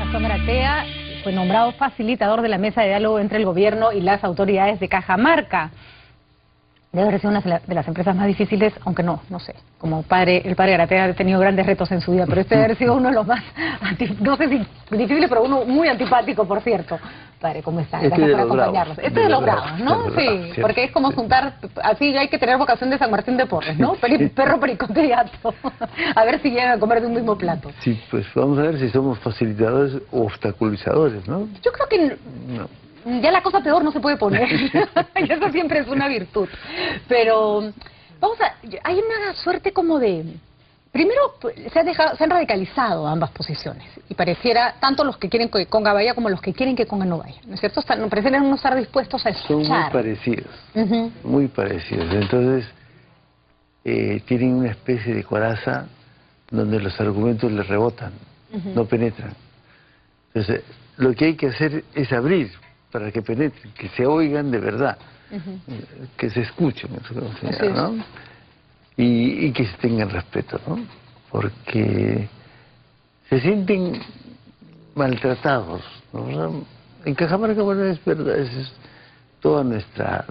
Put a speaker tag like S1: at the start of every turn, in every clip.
S1: Gastón Gratea fue nombrado facilitador de la mesa de diálogo entre el gobierno y las autoridades de Cajamarca. Debe haber sido una de las empresas más difíciles, aunque no sé. Como padre, el padre Gratea ha tenido grandes retos en su vida, pero este debe haber sido uno de los más, no sé si difíciles, pero uno muy antipático, por cierto. Padre, ¿cómo está? Gracias por acompañarnos. Este de los bravos, ¿no? Sí, porque es como juntar, así hay que tener vocación de San Martín de Porres, ¿no? Perro, pericote y gato. A ver si llegan a comer de un mismo plato.
S2: Sí, pues vamos a ver si somos facilitadores o obstaculizadores, ¿no?
S1: Yo creo que ya la cosa peor no se puede poner. Y eso siempre es una virtud. Pero hay una suerte como de... Primero, se han radicalizado ambas posiciones. Y pareciera, tanto los que quieren que Conga vaya como los que quieren que Conga no vaya. ¿No es cierto? Parecen no estar dispuestos a escuchar.
S2: Son muy parecidos. Muy parecidos. Entonces, tienen una especie de coraza donde los argumentos les rebotan, no penetran. Entonces, lo que hay que hacer es abrir para que penetren, que se oigan de verdad, que se escuchen, ¿no? Y que se tengan respeto, ¿no? Porque se sienten maltratados, ¿no? En Cajamarca, bueno, es verdad, es toda nuestra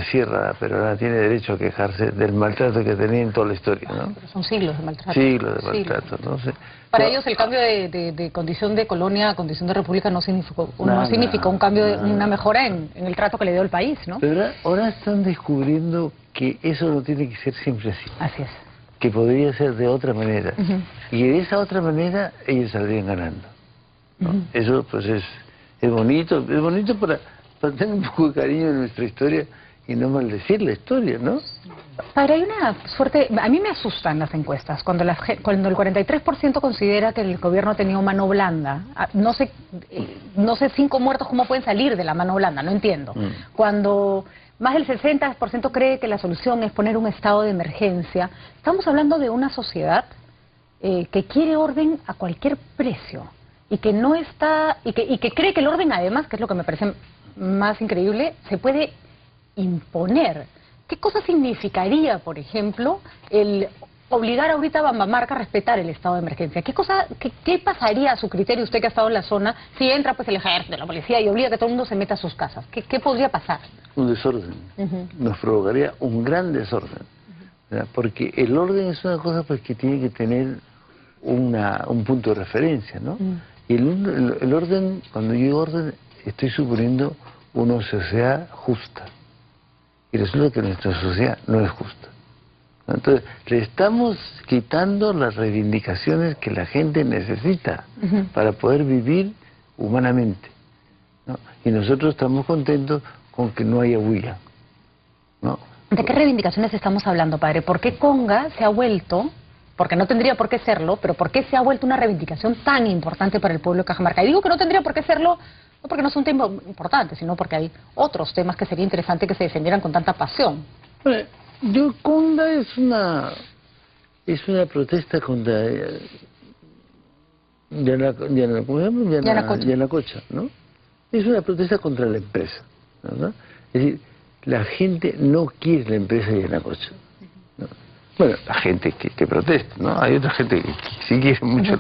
S2: sierra, pero ahora tiene derecho a quejarse del maltrato que tenía en toda la historia, ¿no?
S1: Pero son siglos de maltrato.
S2: Siglos de maltrato, ¿no?
S1: Para ellos el cambio de condición de colonia a condición de república no significó un cambio, una mejora en el trato que le dio el país, ¿no?
S2: Pero ahora están descubriendo que eso no tiene que ser siempre así.
S1: Así es.
S2: Que podría ser de otra manera. Y de esa otra manera ellos saldrían ganando, ¿no? Eso pues es bonito para tener un poco de cariño en nuestra historia y no maldecir la historia, ¿no?
S1: Padre, hay una suerte, a mí me asustan las encuestas, cuando el 43% considera que el gobierno ha tenido mano blanda. No sé 5 muertos cómo pueden salir de la mano blanda, no entiendo. Cuando más del 60% cree que la solución es poner un estado de emergencia. Estamos hablando de una sociedad que quiere orden a cualquier precio y que no está, y que cree que el orden además, que es lo que me parece más increíble, se puede imponer. ¿Qué cosa significaría, por ejemplo, el obligar ahorita a Bambamarca a respetar el estado de emergencia? ¿Qué pasaría a su criterio, usted que ha estado en la zona, si entra pues el ejército, la policía y obliga a que todo el mundo se meta a sus casas? ¿Qué podría pasar?
S2: Un desorden. Nos provocaría un gran desorden. Porque el orden es una cosa pues que tiene que tener un punto de referencia, ¿no? Y el orden, cuando yo digo orden, estoy suponiendo una sociedad justa. Y resulta que nuestra sociedad no es justa. Entonces, le estamos quitando las reivindicaciones que la gente necesita para poder vivir humanamente, ¿no? Y nosotros estamos contentos con que no haya huida, ¿no?
S1: ¿De qué reivindicaciones estamos hablando, padre? ¿Por qué Conga se ha vuelto, porque no tendría por qué serlo, pero por qué se ha vuelto una reivindicación tan importante para el pueblo de Cajamarca? Y digo que no tendría por qué serlo, no porque no es un tema importante, sino porque hay otros temas que sería interesante que se defendieran con tanta pasión.
S2: Bueno, Conga es una protesta contra Yanacocha, ¿no? Es una protesta contra la empresa, ¿no? Es decir, la gente no quiere la empresa de Yanacocha, ¿no? Bueno, la gente que protesta, ¿no? Hay otra gente que sí quiere mucho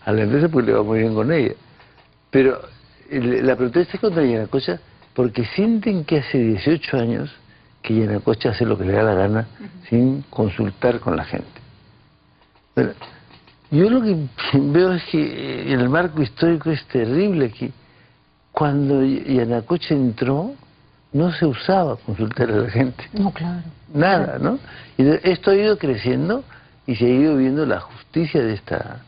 S2: a la empresa porque le va muy bien con ella. Pero la protesta es contra Yanacocha porque sienten que hace 18 años que Yanacocha hace lo que le da la gana sin consultar con la gente. Bueno, yo lo que veo es que en el marco histórico es terrible que cuando Yanacocha entró no se usaba consultar a la gente.
S1: No, claro.
S2: Nada, ¿no? Y esto ha ido creciendo y se ha ido viendo la justicia de esta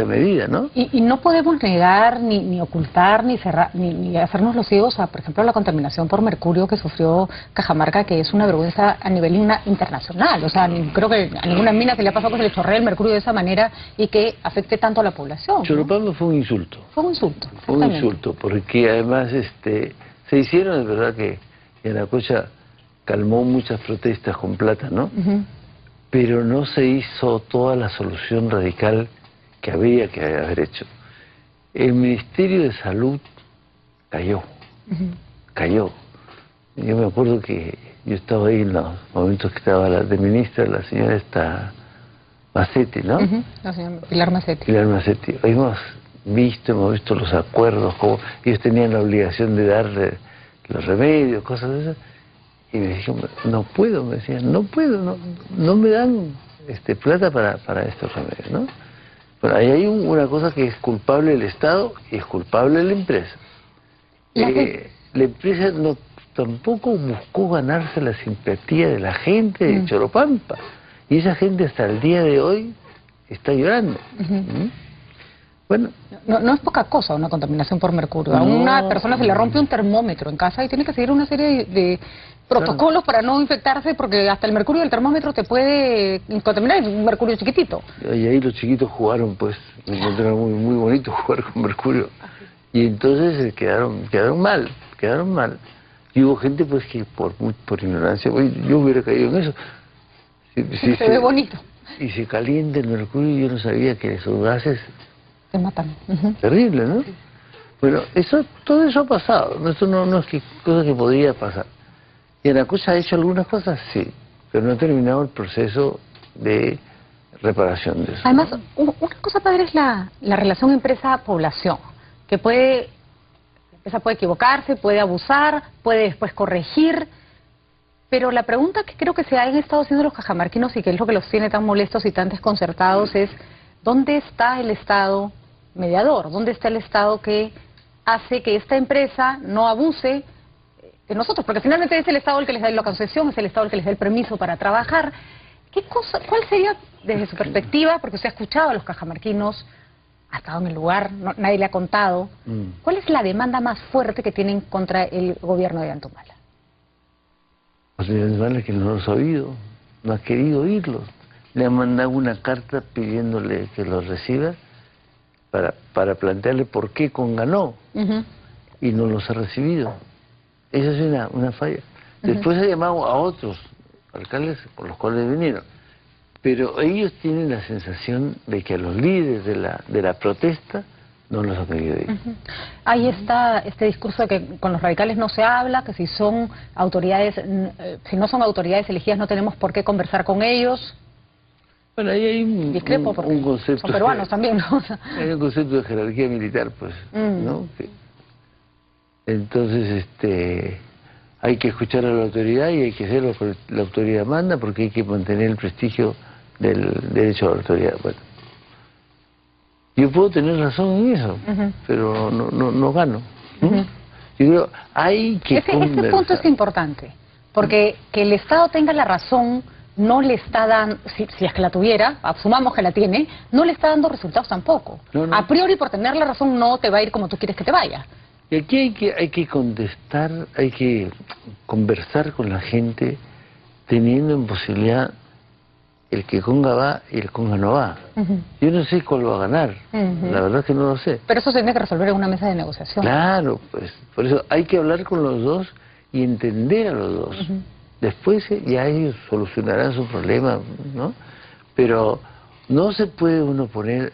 S2: medida, ¿no?
S1: Y no podemos negar, ni ocultar, ni cerrar, ni hacernos los ciegos a, por ejemplo, la contaminación por mercurio que sufrió Cajamarca, que es una vergüenza a nivel internacional. O sea, creo que a ninguna mina se le ha pasado que se le chorrea el mercurio de esa manera y que afecte tanto a la población, ¿no?
S2: Choropamba fue un insulto.
S1: Fue un insulto.
S2: Fue un insulto, porque además se hicieron, es verdad que Yanacocha calmó muchas protestas con plata, ¿no? Pero no se hizo toda la solución radical que había que haber hecho. El Ministerio de Salud cayó. Yo me acuerdo que yo estaba ahí en los momentos que estaba de ministra, la señora Macetti, ¿no?
S1: La señora Pilar Macetti.
S2: Pilar Macetti. Oímos hemos visto los acuerdos, como ellos tenían la obligación de darle los remedios, cosas de esas. Y me dijeron, no puedo, me decían, no puedo, no me dan plata para estos remedios, ¿no? Bueno, ahí hay una cosa que es culpable el Estado y es culpable la empresa. La empresa tampoco buscó ganarse la simpatía de la gente de Choropampa. Y esa gente hasta el día de hoy está llorando. Bueno,
S1: no es poca cosa una contaminación por mercurio. A una persona se le rompe un termómetro en casa y tiene que seguir una serie de protocolos para no infectarse, porque hasta el mercurio del termómetro te puede contaminar, es un mercurio chiquitito.
S2: Y ahí los chiquitos jugaron, pues, me encontraron muy bonito jugar con mercurio. Y entonces quedaron mal. Y hubo gente, pues, que por ignorancia, yo hubiera caído en eso.
S1: Se ve bonito.
S2: Y se calienta el mercurio, yo no sabía que esos gases
S1: te matan.
S2: Terrible, ¿no? Sí. Bueno, todo eso ha pasado, esto no es cosa que podría pasar. ¿Y Yanacocha ha hecho algunas cosas? Sí, pero no ha terminado el proceso de reparación de eso.
S1: Además, una cosa, padre, es la relación empresa-población, que la empresa puede equivocarse, puede abusar, puede después corregir, pero la pregunta que creo que se han estado haciendo los cajamarquinos y que es lo que los tiene tan molestos y tan desconcertados es ¿dónde está el Estado mediador? ¿Dónde está el Estado que hace que esta empresa no abuse de nosotros? Porque finalmente es el Estado el que les da la concesión, es el Estado el que les da el permiso para trabajar. ¿Cuál sería, desde su perspectiva, porque usted ha escuchado a los cajamarquinos, ha estado en el lugar, nadie le ha contado, cuál es la demanda más fuerte que tienen contra el gobierno de Antumala?
S2: Pues es que no los ha oído, no ha querido oírlos. Le han mandado una carta pidiéndole que los reciba para plantearle por qué ganó y no los ha recibido. Esa es una falla. Después ha llamado a otros alcaldes con los cuales vinieron, pero ellos tienen la sensación de que a los líderes de la protesta no los han querido ir.
S1: Ahí está este discurso de que con los radicales no se habla, que si son autoridades, si no son autoridades elegidas no tenemos por qué conversar con ellos.
S2: Bueno, ahí hay un concepto...
S1: Son peruanos también, ¿no?
S2: Hay un concepto de jerarquía militar, pues, ¿no? Entonces, hay que escuchar a la autoridad y hay que hacer lo que la autoridad manda, porque hay que mantener el prestigio del derecho a la autoridad. Bueno, yo puedo tener razón en eso, pero no gano. Yo creo, hay que conversar.
S1: Ese punto es importante, porque que el Estado tenga la razón no le está dando, si es que la tuviera, asumamos que la tiene, no le está dando resultados tampoco. A priori, por tener la razón, no te va a ir como tú quieres que te vaya.
S2: Y aquí hay que contestar, hay que conversar con la gente, teniendo en posibilidad el que conga va y el conga no va. Yo no sé cuál va a ganar, la verdad es que no lo sé.
S1: Pero eso se tiene que resolver en una mesa de negociación.
S2: Claro, pues, por eso hay que hablar con los dos y entender a los dos. Después ya ellos solucionarán su problema, ¿no? Pero no se puede uno poner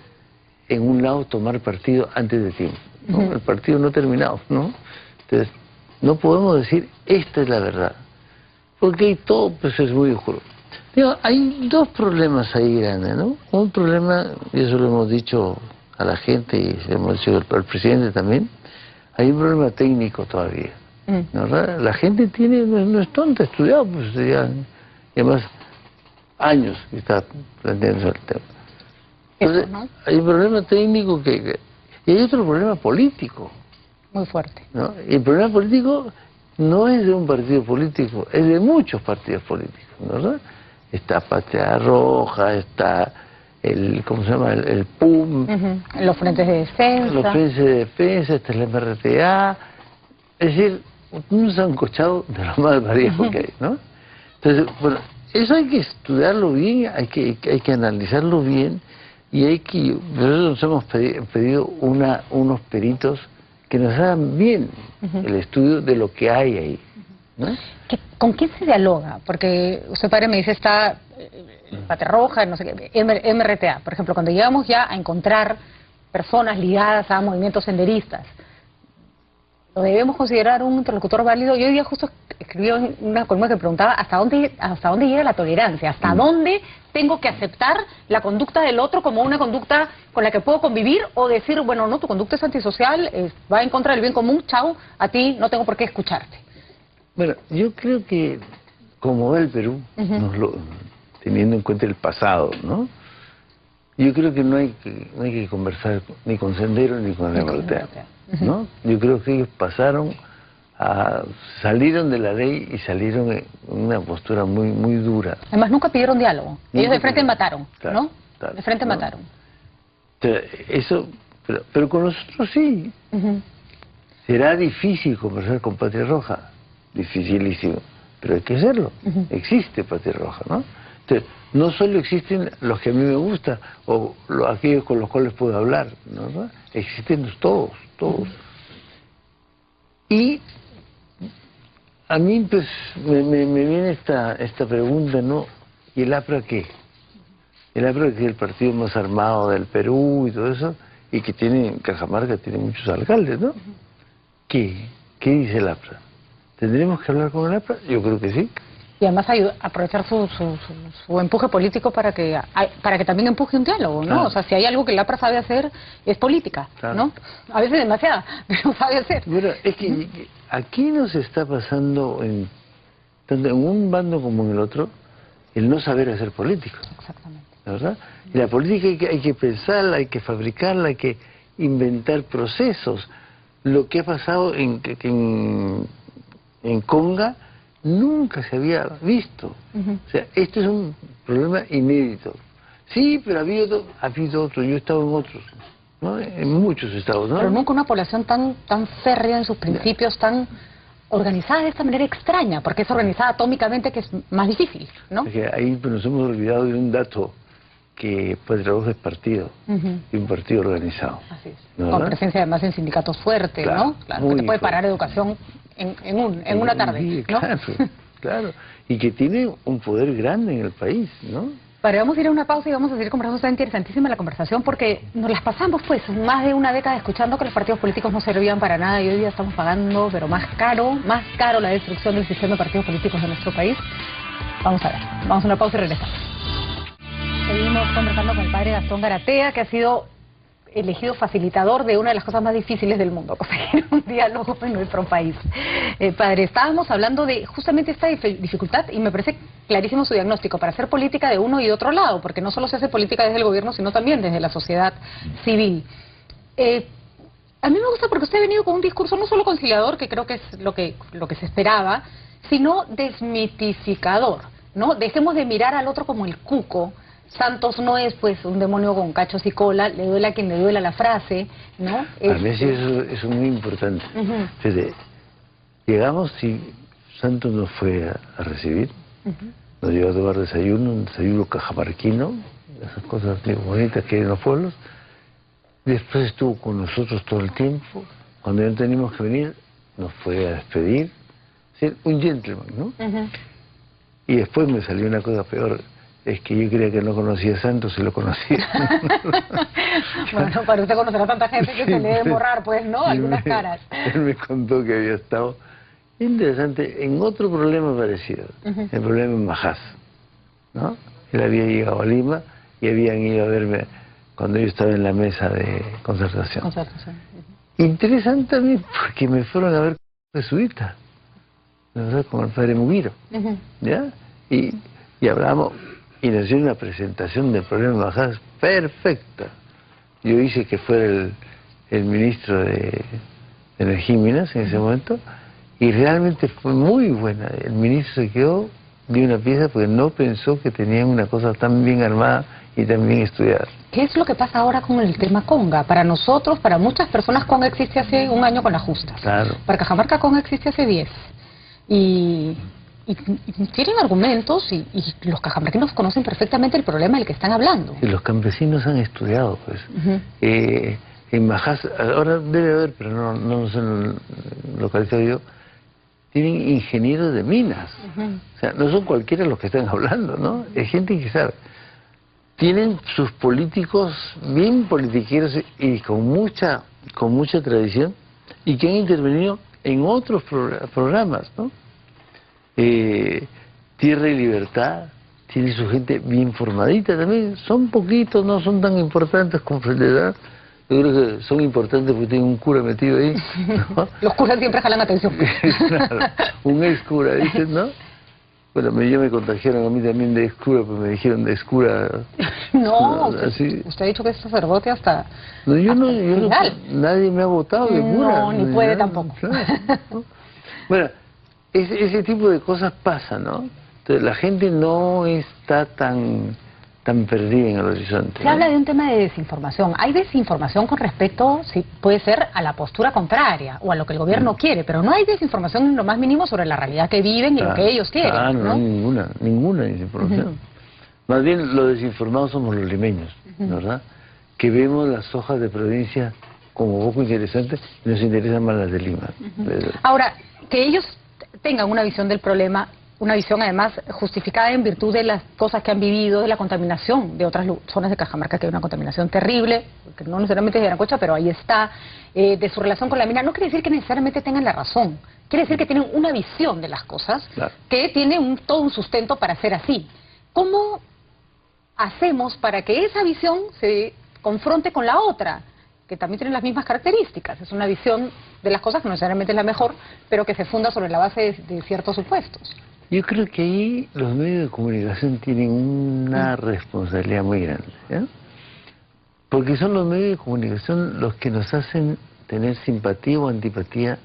S2: en un lado, tomar partido antes de tiempo, ¿no? El partido no ha terminado, ¿no? Entonces, no podemos decir, esta es la verdad, porque ahí todo pues es muy oscuro. Digo, hay dos problemas ahí grandes, ¿no? Un problema, y eso lo hemos dicho a la gente y se lo hemos dicho al presidente también, hay un problema técnico todavía. ¿No? La gente no es tonta, ha estudiado, pues ya, y además años que está planteando el tema. Entonces, hay un problema técnico y hay otro problema político.
S1: Muy fuerte.
S2: ¿No? Y el problema político no es de un partido político, es de muchos partidos políticos, ¿verdad? Está Patria Roja, está ¿cómo se llama? El PUM.
S1: Los frentes de defensa.
S2: Los frentes de defensa, está el MRTA. Es decir, un sancochado de los más variados que hay, ¿no? Entonces, bueno, eso hay que estudiarlo bien, hay que analizarlo bien, y nosotros nos hemos pedido unos peritos que nos hagan bien el estudio de lo que hay ahí, ¿no?
S1: ¿Con quién se dialoga? Porque usted, padre, me dice, está Patria Roja, no sé qué, MRTA, por ejemplo, cuando llegamos ya a encontrar personas ligadas a movimientos senderistas, ¿Lo debemos considerar un interlocutor válido? Yo hoy día justo escribí una columna que preguntaba ¿hasta dónde llega la tolerancia? ¿Hasta dónde tengo que aceptar la conducta del otro como una conducta con la que puedo convivir? O decir, bueno, no, tu conducta es antisocial, va en contra del bien común, chao, a ti no tengo por qué escucharte.
S2: Bueno, yo creo que como va el Perú, teniendo en cuenta el pasado, ¿no? Yo creo que no hay que conversar ni con Sendero ni con Negrotea, ¿no? Yo creo que ellos salieron de la ley y salieron en una postura muy muy dura.
S1: Además nunca pidieron diálogo. Ellos de frente mataron,
S2: claro,
S1: ¿no?
S2: Claro,
S1: de frente mataron.
S2: Eso, pero con nosotros sí. Será difícil conversar con Patria Roja, dificilísimo, pero hay que hacerlo. Existe Patria Roja, ¿no? Entonces, no solo existen los que a mí me gustan o aquellos con los cuales puedo hablar, ¿no? Existen todos. Y a mí pues me viene esta pregunta, ¿no? ¿Y el APRA qué? El APRA, que es el partido más armado del Perú y todo eso, y que Cajamarca tiene muchos alcaldes, ¿no? ¿Qué dice el APRA? ¿Tendremos que hablar con el APRA? Yo creo que sí.
S1: Y además aprovechar su empuje político para que también empuje un diálogo, ¿no?
S2: Claro.
S1: O sea, si hay algo que el APRA sabe hacer, es política,
S2: Claro.
S1: ¿no? A veces demasiada, pero sabe hacer.
S2: Bueno, es que aquí nos está pasando, tanto en un bando como en el otro, el no saber hacer política.
S1: Exactamente.
S2: ¿Verdad? Y la política hay que pensarla, hay que fabricarla, hay que inventar procesos. Lo que ha pasado en Conga nunca se había visto. O sea, este es un problema inédito. Sí, pero ha habido otro, yo he estado en otros, ¿no? En muchos estados, ¿no?
S1: Pero nunca una población tan férrea en sus principios, tan organizada de esta manera extraña, porque es organizada atómicamente, que es más difícil, ¿no?
S2: Porque ahí pues, nos hemos olvidado de un dato, que Patria Roja es partido, y un partido organizado.
S1: Así es.
S2: ¿No?
S1: Con presencia además en sindicatos fuertes,
S2: Claro,
S1: ¿no? Claro, que te puede parar educación en una tarde,
S2: sí,
S1: ¿no?
S2: Claro. Y que tiene un poder grande en el país, ¿no?
S1: Vamos a ir a una pausa y vamos a seguir conversando. Está interesantísima la conversación porque nos las pasamos pues más de una década escuchando que los partidos políticos no servían para nada y hoy día estamos pagando, pero más caro la destrucción del sistema de partidos políticos de nuestro país. Vamos a ver, vamos a una pausa y regresamos. Seguimos conversando con el padre Gastón Garatea, que ha sido elegido facilitador de una de las cosas más difíciles del mundo, conseguir un diálogo en nuestro país. Padre, estábamos hablando de justamente esta dificultad y me parece clarísimo su diagnóstico para hacer política de uno y otro lado, porque no solo se hace política desde el gobierno, sino también desde la sociedad civil. A mí me gusta porque usted ha venido con un discurso no solo conciliador, que creo que es lo que se esperaba, sino desmitificador, ¿no? Dejemos de mirar al otro como el cuco. Santos no es pues un demonio con cachos y cola, le duela a quien le duela la frase, ¿no?
S2: A mí eso es muy importante. Fíjate, llegamos y Santos nos fue a recibir, nos llevó a tomar desayuno, un desayuno cajamarquino, esas cosas bonitas que hay en los pueblos. Después estuvo con nosotros todo el tiempo, cuando ya teníamos que venir, nos fue a despedir, ¿sí? Un gentleman, ¿no? Y después me salió una cosa peor. Es que yo creía que no conocía a Santos y lo conocía.
S1: Bueno, para usted conocer a tanta gente que se le debe borrar, pues, ¿no? Algunas caras.
S2: Él me contó que había estado, interesante, en otro problema parecido, el problema en Majás, ¿no? Él había llegado a Lima y habían ido a verme cuando yo estaba en la mesa de concertación. Interesante también porque me fueron a ver con jesuita, ¿verdad? Con el padre Mugiro, ¿ya? Y hablamos. Y nos dio una presentación del problema de Majás perfecta. Yo hice que fuera el ministro de Energía y Minas en ese momento, y realmente fue muy buena. El ministro se quedó de una pieza porque no pensó que tenían una cosa tan bien armada y tan bien estudiada.
S1: ¿Qué es lo que pasa ahora con el tema Conga? Para nosotros, para muchas personas, Conga existe hace un año con las justas.
S2: Claro.
S1: Para Cajamarca, Conga existe hace 10. Y tienen argumentos y los cajamarquinos conocen perfectamente el problema del que están hablando.
S2: Y los campesinos han estudiado, pues. En Majás, ahora debe haber, pero no lo sé localizado yo, tienen ingenieros de minas. O sea, no son cualquiera los que están hablando, ¿no? Es gente que sabe. Tienen sus políticos bien politiqueros y con mucha tradición, y que han intervenido en otros programas, ¿no? Tierra y Libertad tiene su gente bien formadita también, son poquitos, no son tan importantes con Frededad. Yo creo que son importantes porque tienen un cura metido ahí, ¿no?
S1: Los curas siempre jalan atención.
S2: Claro, un ex cura, dicen, ¿no? Bueno, ya me contagiaron a mí también de ex cura, pues me dijeron de ex cura.
S1: No,
S2: así.
S1: usted ha dicho que es sacerdote hasta...
S2: No, yo
S1: hasta
S2: no, nadie me ha votado de cura.
S1: No, ni puede tampoco.
S2: Claro, ¿no? Bueno, ese tipo de cosas pasan, ¿no? Entonces la gente no está tan perdida en el horizonte.
S1: Se habla de un tema de desinformación. Hay desinformación con respecto, sí, puede ser a la postura contraria o a lo que el gobierno quiere, pero no hay desinformación en lo más mínimo sobre la realidad que viven y lo que ellos quieren.
S2: No, ninguna desinformación. Más bien los desinformados somos los limeños, ¿verdad? Que vemos las hojas de provincia como poco interesantes y nos interesan más las de Lima.
S1: Ahora, que ellos tengan una visión del problema, una visión además justificada en virtud de las cosas que han vivido, de la contaminación de otras zonas de Cajamarca, que hay una contaminación terrible, que no necesariamente es de Yanacocha, pero ahí está, de su relación con la mina. No quiere decir que necesariamente tengan la razón, quiere decir que tienen una visión de las cosas, claro, que tiene todo un sustento para ser así. ¿Cómo hacemos para que esa visión se confronte con la otra, que también tiene las mismas características? Es una visión de las cosas que no necesariamente es la mejor, pero que se funda sobre la base de ciertos supuestos.
S2: Yo creo que ahí los medios de comunicación tienen una responsabilidad muy grande, ¿eh? Porque son los medios de comunicación los que nos hacen tener simpatía o antipatía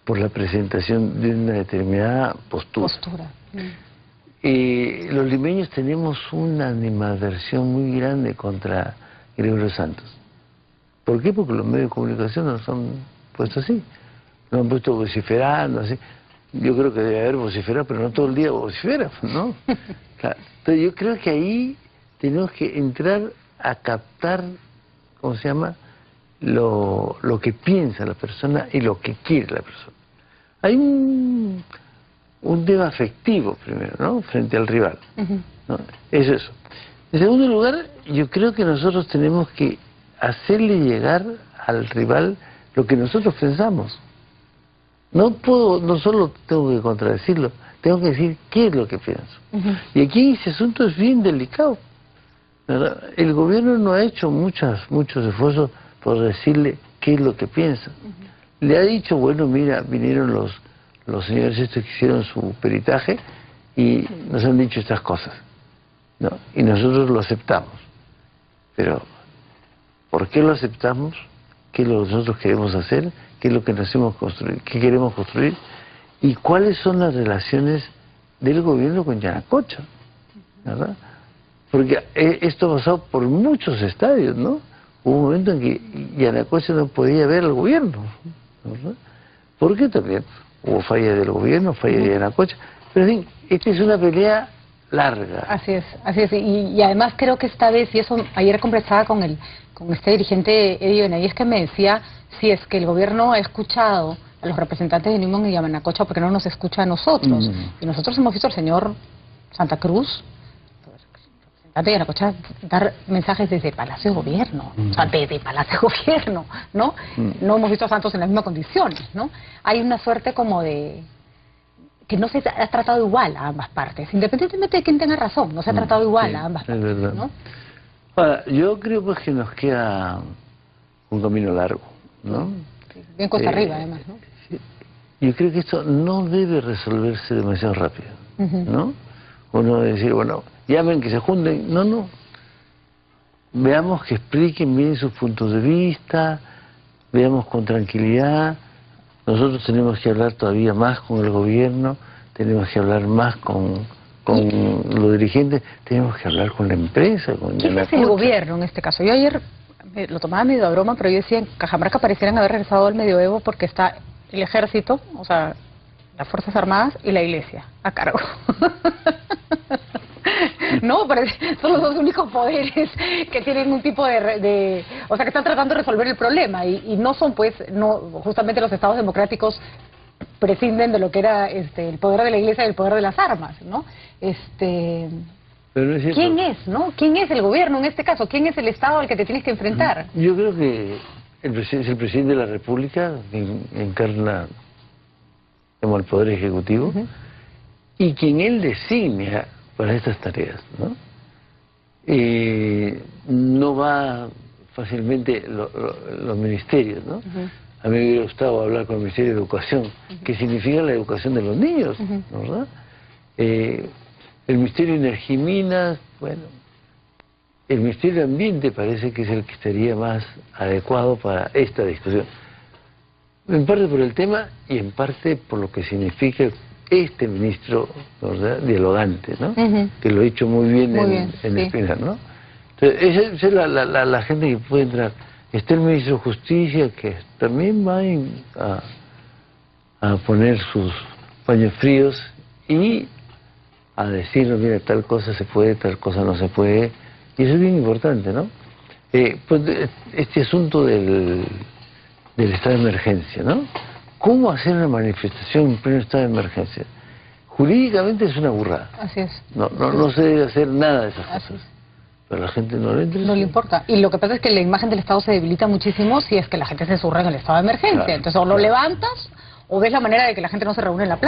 S2: por la presentación de una determinada postura. Los limeños tenemos una animadversión muy grande contra Gregorio Santos. ¿Por qué? Porque los medios de comunicación nos han puesto así, nos han puesto vociferando, así. Yo creo que debe haber vociferado, pero no todo el día vocifera, ¿no? Claro. Entonces yo creo que ahí tenemos que entrar a captar, ¿cómo se llama?, lo que piensa la persona y lo que quiere la persona. Hay un tema afectivo primero, ¿no?, frente al rival, ¿no? Es eso. En segundo lugar, yo creo que nosotros tenemos que hacerle llegar al rival lo que nosotros pensamos. No solo tengo que contradecirlo, tengo que decir qué es lo que pienso. Y aquí ese asunto es bien delicado, ¿verdad? El gobierno no ha hecho muchos esfuerzos por decirle qué es lo que piensa. Le ha dicho, bueno, mira, vinieron los señores estos que hicieron su peritaje y nos han dicho estas cosas, ¿no? Y nosotros lo aceptamos. Pero, ¿por qué lo aceptamos? ¿Qué es lo que nosotros queremos hacer? ¿Qué es lo que queremos construir? ¿Y cuáles son las relaciones del gobierno con Yanacocha? ¿Verdad? Porque esto ha pasado por muchos estadios, ¿no? Hubo un momento en que Yanacocha no podía ver al gobierno, ¿verdad? Porque también hubo falla del gobierno, falla de Yanacocha. Pero en fin, esta es una pelea larga.
S1: Así es. Y además creo que esta vez, y eso ayer conversaba con este dirigente Eddie Benavides, que me decía, si es que el gobierno ha escuchado a los representantes de Limón y Yanacocha, ¿por qué no nos escucha a nosotros? Y nosotros hemos visto al señor Santa Cruz, representante de Yanacocha, dar mensajes desde Palacio de Gobierno, o sea, desde Palacio de Gobierno, ¿no? No hemos visto a Santos en las mismas condiciones, ¿no? Hay una suerte como de que no se ha tratado igual a ambas partes, independientemente de quién tenga razón, no se ha tratado igual a ambas partes,
S2: es verdad,
S1: ¿no?
S2: Ahora, yo creo pues que nos queda un camino largo, ¿no?
S1: Sí, bien cuesta arriba, además, ¿no?
S2: Sí. Yo creo que esto no debe resolverse demasiado rápido, ¿no? Uno debe decir, bueno, llamen, que se junten. No. Veamos que expliquen bien sus puntos de vista, veamos con tranquilidad. Nosotros tenemos que hablar todavía más con el gobierno, tenemos que hablar más con los dirigentes, tenemos que hablar con la empresa, con
S1: ¿Quién es el gobierno en este caso? Yo ayer lo tomaba medio a broma, pero yo decía, en Cajamarca parecieran haber regresado al medioevo porque está el ejército, o sea, las Fuerzas Armadas y la Iglesia a cargo. No, son los dos únicos poderes que tienen un tipo de o sea, que están tratando de resolver el problema y no son, pues, justamente los estados democráticos prescinden de lo que era el poder de la Iglesia y el poder de las armas, ¿no?
S2: Pero no es
S1: ¿quién es, no? ¿Quién es el gobierno en este caso? ¿Quién es el Estado al que te tienes que enfrentar?
S2: Yo creo que es el presidente de la República que encarna digamos, al Poder Ejecutivo, y quien él designa para estas tareas, ¿no? No va fácilmente los ministerios, ¿no? A mí me hubiera gustado hablar con el Ministerio de Educación, que significa la educación de los niños, ¿no? ¿Verdad? El Ministerio de Energía y Minas, bueno, el Ministerio de Ambiente parece que es el que estaría más adecuado para esta discusión. En parte por el tema y en parte por lo que significa este ministro, ¿verdad?, dialogante, ¿no? Que lo ha hecho muy bien en Espinar, ¿no? Entonces, esa es la gente que puede entrar. Está el ministro de Justicia, que también va a poner sus paños fríos y a decirnos, mira, tal cosa se puede, tal cosa no se puede, y eso es bien importante, ¿no? Pues este asunto del estado de emergencia, ¿no? ¿Cómo hacer una manifestación en pleno estado de emergencia? Jurídicamente es una burrada.
S1: Así es.
S2: No se debe hacer nada de esas cosas.
S1: Así es.
S2: Pero a la gente no le interesa.
S1: No le importa. Y lo que pasa es que la imagen del Estado se debilita muchísimo si es que la gente se zurra en el estado de emergencia.
S2: Claro,
S1: entonces o lo levantas o ves la manera de que la gente no se reúne en la plaza.